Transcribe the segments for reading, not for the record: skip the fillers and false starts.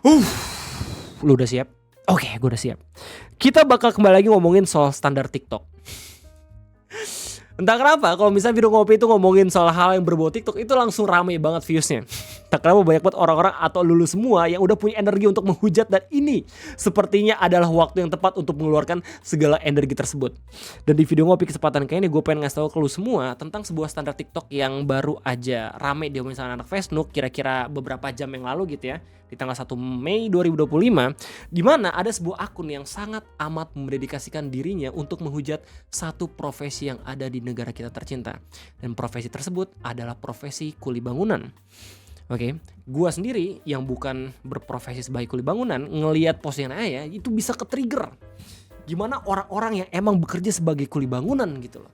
Uh, Lu udah siap? Oke, gue udah siap. Kita bakal kembali lagi ngomongin soal standar TikTok. Entah kenapa kalau misalnya video ngopi itu ngomongin soal hal yang berbau TikTok itu langsung rame banget viewsnya. Tak kenapa banyak banget orang-orang atau lulu semua yang udah punya energi untuk menghujat, dan ini sepertinya adalah waktu yang tepat untuk mengeluarkan segala energi tersebut. Dan di video ngopi kesempatan kali ini gue pengen ngasih tau ke lu semua tentang sebuah standar TikTok yang baru aja rame di misalnya anak Facebook kira-kira beberapa jam yang lalu gitu ya. Di tanggal 1 Mei 2025, di mana ada sebuah akun yang sangat amat mendedikasikan dirinya untuk menghujat satu profesi yang ada di negara kita tercinta. Dan profesi tersebut adalah profesi kuli bangunan. Oke, gua sendiri yang bukan berprofesi sebagai kuli bangunan, ngelihat postingan Ayah itu bisa ke-trigger. Gimana orang-orang yang emang bekerja sebagai kuli bangunan gitu loh.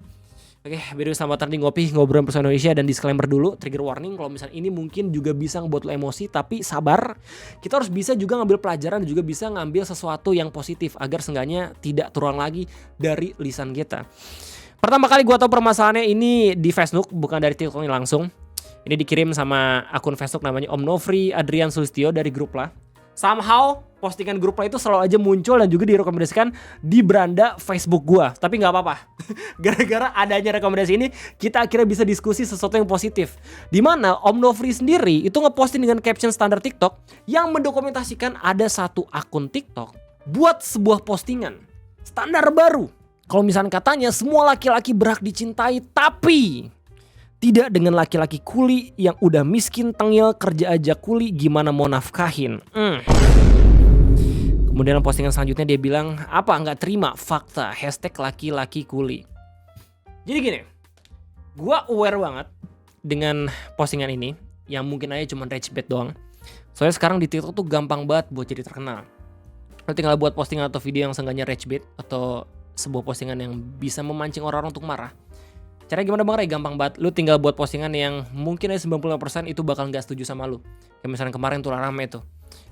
Oke, video sama tadi ngopi ngobrol bersama Indonesia, dan disclaimer dulu, trigger warning kalau misalnya ini mungkin juga bisa ngebuat lo emosi, tapi sabar. Kita harus bisa juga ngambil pelajaran dan juga bisa ngambil sesuatu yang positif agar seenggaknya tidak terulang lagi dari lisan kita. Pertama kali gue tahu permasalahannya ini di Facebook, bukan dari TikTok langsung. Ini dikirim sama akun Facebook namanya Om Nofri Adrian Sulistyo dari grup lah. Somehow postingan grup lah itu selalu aja muncul dan juga direkomendasikan di beranda Facebook gua. Tapi gak apa-apa. Gara-gara adanya rekomendasi ini, kita akhirnya bisa diskusi sesuatu yang positif. Dimana Om Nofri sendiri itu ngeposting dengan caption standar TikTok yang mendokumentasikan ada satu akun TikTok buat sebuah postingan standar baru. Kalau misalnya katanya semua laki-laki berhak dicintai, tapi tidak dengan laki-laki kuli yang udah miskin, tengil, kerja aja kuli, gimana mau nafkahin. Kemudian postingan selanjutnya dia bilang, apa nggak terima fakta hashtag laki-laki kuli. Jadi gini, gua aware banget dengan postingan ini yang mungkin aja cuma rage bait doang. Soalnya sekarang di TikTok tuh gampang banget buat jadi terkenal. Lo tinggal buat postingan atau video yang seenggaknya rage bait atau sebuah postingan yang bisa memancing orang-orang untuk marah. Caranya gimana bang Ray? Gampang banget. Lu tinggal buat postingan yang mungkin aja 95% itu bakal gak setuju sama lu. Kayak misalnya kemarin tuh rame tuh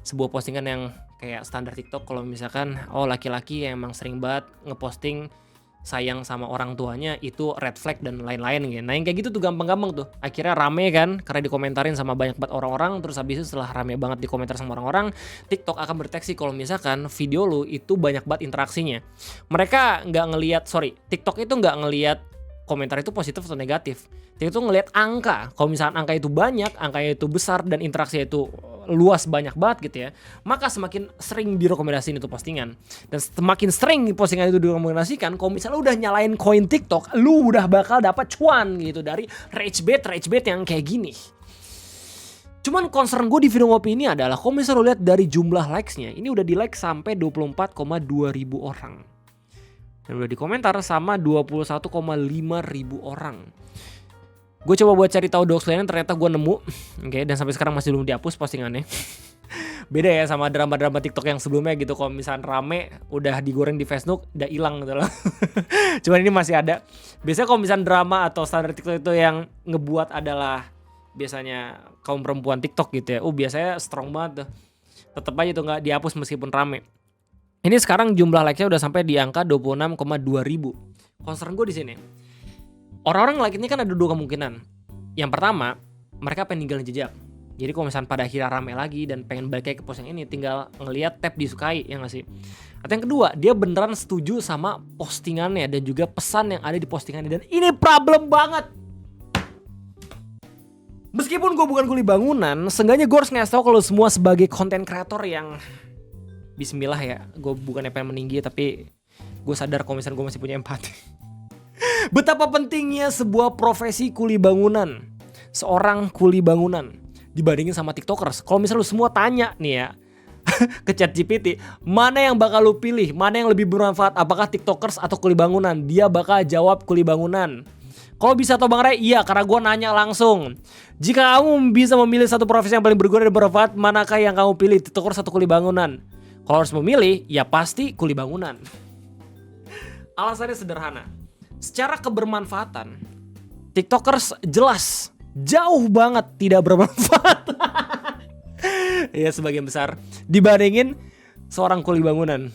sebuah postingan yang kayak standar TikTok. Kalau misalkan laki-laki yang emang sering banget ngeposting sayang sama orang tuanya, itu red flag dan lain-lain gitu. Nah yang kayak gitu tuh gampang-gampang tuh. Akhirnya rame kan karena dikomentarin sama banyak banget orang-orang. Terus habis itu setelah rame banget dikomentar sama orang-orang, TikTok akan berdeteksi kalau misalkan video lu itu banyak banget interaksinya. Mereka TikTok itu gak ngelihat komentar itu positif atau negatif. Dia itu ngelihat angka. Kalau misalkan angka itu banyak, angkanya itu besar, dan interaksinya itu luas banyak banget gitu ya, maka semakin sering direkomendasiin itu postingan. Dan semakin sering postingan itu direkomendasikan, kalau misalnya lu udah nyalain koin TikTok, lu udah bakal dapat cuan gitu dari rage bait yang kayak gini. Cuman concern gue di video ngopi ini adalah kalau misalnya lu lihat dari jumlah likes-nya, ini udah di like sampai 24,2 ribu orang. Dan udah dikomentar sama 21,5 ribu orang. Gue coba buat cari tahu docs lainnya, ternyata gue nemu. Oke, dan sampai sekarang masih belum dihapus postingannya. Beda ya sama drama-drama TikTok yang sebelumnya gitu. Kalau misalnya rame, udah digoreng di Facebook, udah hilang gitu loh. Cuman ini masih ada. Biasanya kalau misalnya drama atau standar TikTok itu yang ngebuat adalah biasanya kaum perempuan TikTok gitu ya. Biasanya strong banget tuh. Tetep aja tuh gak dihapus meskipun rame. Ini sekarang jumlah like-nya udah sampai di angka 26,2 ribu. Concern gue di sini, orang-orang like ini kan ada dua kemungkinan. Yang pertama, mereka pengen ninggalin jejak. Jadi kalau misalnya pada akhirnya rame lagi dan pengen balik ke post yang ini, tinggal ngelihat tab disukai, ya nggak sih? Atau yang kedua, dia beneran setuju sama postingannya dan juga pesan yang ada di postingannya. Dan ini problem banget. Meskipun gue bukan kuli bangunan, seenggaknya gue harus ngasih tau kalau semua sebagai content creator yang bismillah ya, gue bukannya pengen meninggi, tapi gue sadar kalau misalnya gue masih punya empati. Betapa pentingnya sebuah profesi kuli bangunan, seorang kuli bangunan dibandingin sama TikTokers. Kalau misalnya lu semua tanya nih ya ke ChatGPT, mana yang bakal lu pilih, mana yang lebih bermanfaat, apakah TikTokers atau kuli bangunan? Dia bakal jawab kuli bangunan. Kalau bisa atau Bang Ray? Iya, karena gue nanya langsung. Jika kamu bisa memilih satu profesi yang paling berguna dan bermanfaat, manakah yang kamu pilih, TikTokers atau kuli bangunan? Kalau harus memilih, ya pasti kuli bangunan. Alasannya sederhana. Secara kebermanfaatan, TikTokers jelas jauh banget tidak bermanfaat. Ya sebagian besar dibandingin seorang kuli bangunan.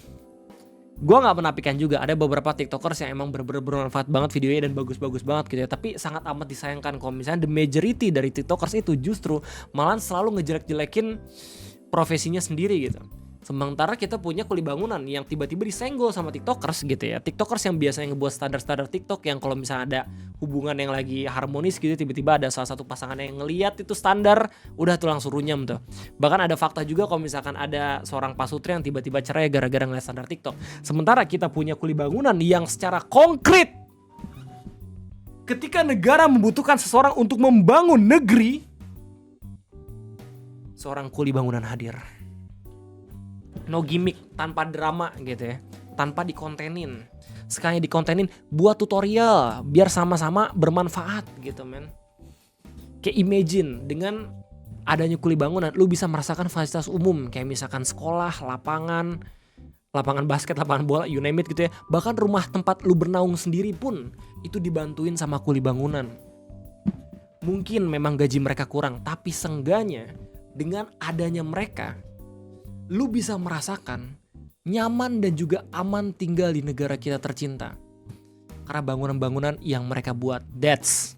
Gue gak menafikan juga ada beberapa TikTokers yang emang bermanfaat banget videonya dan bagus-bagus banget gitu ya. Tapi sangat amat disayangkan kalau misalnya the majority dari TikTokers itu justru malah selalu ngejelek-jelekin profesinya sendiri gitu. Sementara kita punya kuli bangunan yang tiba-tiba disenggol sama tiktokers gitu ya. Tiktokers yang biasanya ngebuat standar-standar tiktok yang kalau misalnya ada hubungan yang lagi harmonis gitu, tiba-tiba ada salah satu pasangan yang ngeliat itu standar, udah tuh langsung runyam tuh. Bahkan ada fakta juga kalau misalkan ada seorang pasutri yang tiba-tiba cerai gara-gara ngeliat standar tiktok. Sementara kita punya kuli bangunan yang secara konkret, ketika negara membutuhkan seseorang untuk membangun negeri, seorang kuli bangunan hadir. No gimmick, tanpa drama gitu ya, tanpa dikontenin. Sekali dikontenin, buat tutorial biar sama-sama bermanfaat gitu men. Kayak imagine dengan adanya kuli bangunan, lu bisa merasakan fasilitas umum kayak misalkan sekolah, lapangan basket, lapangan bola, you name it gitu ya. Bahkan rumah tempat lu bernaung sendiri pun itu dibantuin sama kuli bangunan. Mungkin memang gaji mereka kurang, tapi seenggaknya dengan adanya mereka, lu bisa merasakan nyaman dan juga aman tinggal di negara kita tercinta. Karena bangunan-bangunan yang mereka buat, that's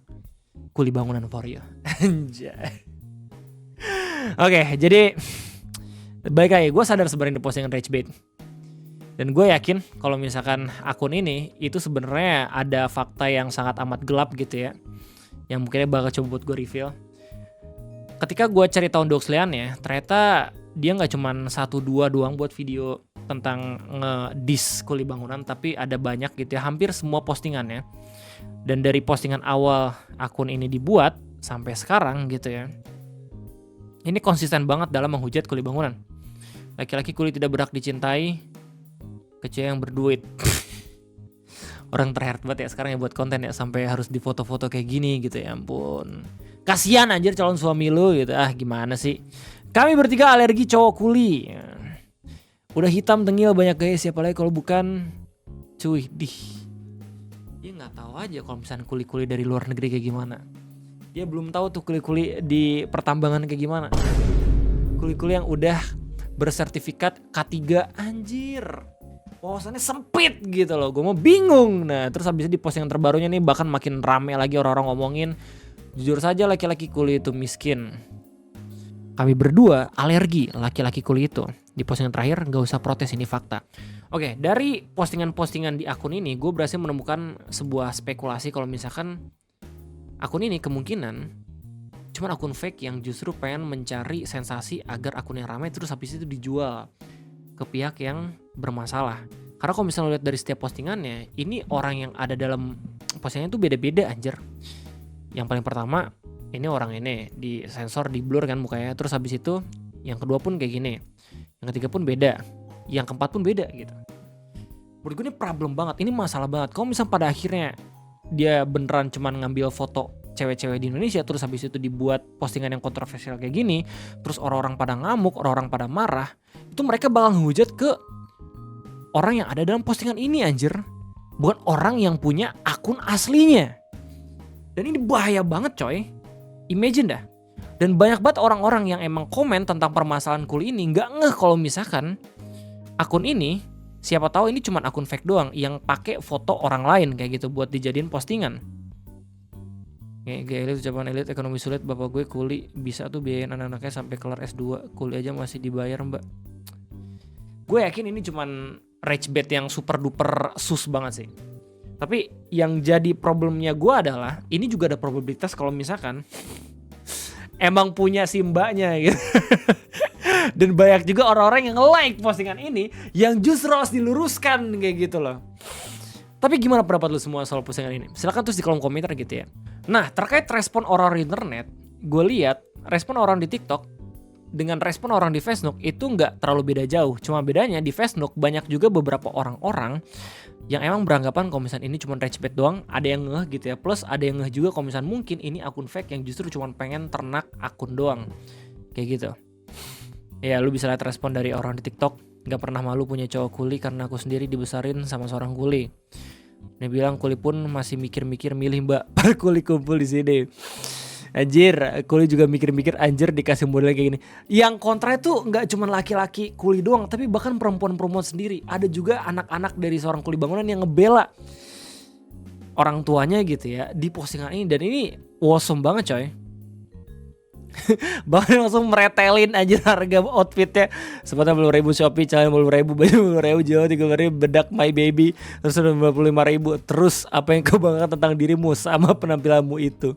kuli bangunan for you. Anjay. Oke, jadi baik lagi, gue sadar sebenarnya di postingan rage bait. Dan gue yakin kalau misalkan akun ini itu sebenarnya ada fakta yang sangat amat gelap gitu ya, yang mungkin bakal coba buat gue reveal. Ketika gue cari tahu doxliannya, ternyata dia nggak cuman 1-2 doang buat video tentang nge-diss kuli bangunan, tapi ada banyak gitu ya, hampir semua postingannya. Dan dari postingan awal akun ini dibuat sampai sekarang gitu ya, ini konsisten banget dalam menghujat kuli bangunan. Laki-laki kuli tidak berhak dicintai, kecuali yang berduit. Orang terheret banget ya sekarang ya buat konten ya, sampai harus difoto-foto kayak gini gitu ya ampun. Kasian anjir calon suami lu gitu, gimana sih. Kami bertiga alergi cowok kuli. Udah hitam tengil banyak gaya, siapa lagi kalau bukan cuy dih. Dia nggak tahu aja kalau misalnya kuli-kuli dari luar negeri kayak gimana. Dia belum tahu tuh kuli-kuli di pertambangan kayak gimana. Kuli-kuli yang udah bersertifikat K3 anjir. Wawasannya sempit gitu loh, gue mau bingung. Nah terus habis itu di postingan terbarunya nih bahkan makin rame lagi orang-orang ngomongin, jujur saja laki-laki kuli itu miskin. Kami berdua alergi laki-laki kuli itu. Di postingan terakhir gak usah protes, ini fakta. Oke, dari postingan-postingan di akun ini gue berhasil menemukan sebuah spekulasi kalau misalkan akun ini kemungkinan cuman akun fake yang justru pengen mencari sensasi agar akunnya ramai terus habis itu dijual ke pihak yang bermasalah. Karena kalau misalnya lihat dari setiap postingannya, ini orang yang ada dalam postingannya itu beda-beda anjir. Yang paling pertama, ini orang ini di sensor, di blur kan mukanya. Terus habis itu yang kedua pun kayak gini, yang ketiga pun beda, yang keempat pun beda gitu. Menurut gue ini problem banget, ini masalah banget. Kalau misalnya pada akhirnya dia beneran cuman ngambil foto cewek-cewek di Indonesia terus habis itu dibuat postingan yang kontroversial kayak gini, terus orang-orang pada ngamuk, orang-orang pada marah, itu mereka bakal ngehujat ke orang yang ada dalam postingan ini anjir, bukan orang yang punya akun aslinya. Dan ini bahaya banget coy. Imagine dah. Dan banyak banget orang-orang yang emang komen tentang permasalahan kuli ini nggak ngeh kalau misalkan akun ini, siapa tahu ini cuma akun fake doang yang pakai foto orang lain kayak gitu buat dijadiin postingan. Kayak elit, ucapan elit, ekonomi sulit, bapak gue kuli bisa tuh biayain anak-anaknya sampai kelar S2, kuli aja masih dibayar mbak. Gue yakin ini cuman rage bait yang super duper sus banget sih. Tapi yang jadi problemnya gue adalah ini juga ada probabilitas kalau misalkan emang punya si mbaknya gitu. Dan banyak juga orang-orang yang like postingan ini yang justru harus diluruskan kayak gitu loh. Tapi gimana pendapat lu semua soal postingan ini? Silahkan tulis di kolom komentar gitu ya. Nah terkait respon orang di internet, gue lihat respon orang di TikTok dengan respon orang di Facebook itu nggak terlalu beda jauh. Cuma bedanya di Facebook banyak juga beberapa orang-orang yang emang beranggapan kalau misalnya ini cuma rage bait doang, ada yang ngeh gitu ya. Plus ada yang ngeh juga kalau misalnya mungkin ini akun fake yang justru cuma pengen ternak akun doang. Kayak gitu. Ya lu bisa lihat respon dari orang di TikTok. Gak pernah malu punya cowok kuli karena aku sendiri dibesarin sama seorang kuli. Dia bilang kuli pun masih mikir-mikir milih mbak per kuli kumpul di sini. Anjir, kuli juga mikir-mikir anjir dikasih model kayak gini. Yang kontra itu gak cuma laki-laki kuli doang, tapi bahkan perempuan-perempuan sendiri. Ada juga anak-anak dari seorang kuli bangunan yang ngebela orang tuanya gitu ya di postingan ini. Dan ini awesome banget coy. Bahkan langsung meretelin aja harga outfitnya. Sepatu 50.000 Shopee, celana 50.000, baju 50.000, Jawa 30.000, bedak My Baby terus 55.000. Terus apa yang kau banggakan tentang dirimu sama penampilanmu itu.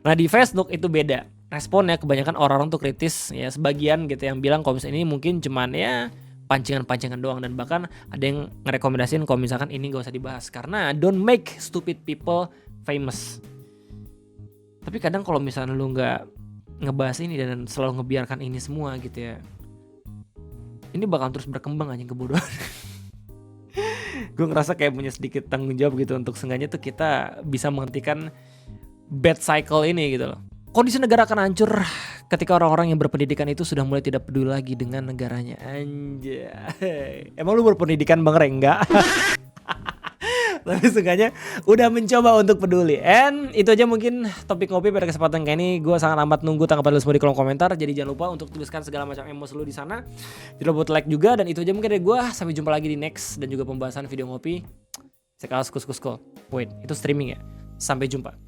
Nah di Facebook itu beda. Responnya kebanyakan orang-orang tuh kritis ya, sebagian gitu yang bilang kalau misalnya ini mungkin cuman ya pancingan-pancingan doang, dan bahkan ada yang ngerekomendasiin kalau misalkan ini gak usah dibahas karena don't make stupid people famous. Tapi kadang kalau misalnya lu nggak ngebahas ini dan selalu ngebiarkan ini semua gitu ya, ini bakal terus berkembang aja kebodohan. Gue ngerasa kayak punya sedikit tanggung jawab gitu untuk seenggaknya tuh kita bisa menghentikan bad cycle ini gitu loh. Kondisi negara akan hancur ketika orang-orang yang berpendidikan itu sudah mulai tidak peduli lagi dengan negaranya. Anjay. Emang lu berpendidikan Bang Reng? Enggak. Tapi seenggaknya udah mencoba untuk peduli. And itu aja mungkin topik ngopi pada kesempatan kali ini. Gue sangat amat nunggu tanggapan lu semua di kolom komentar. Jadi jangan lupa untuk tuliskan segala macam emosi lu di sana. Jangan lupa buat like juga. Dan itu aja mungkin dari gue. Sampai jumpa lagi di next dan juga pembahasan video ngopi. Sekalas kus. Wait, itu streaming ya? Sampai jumpa.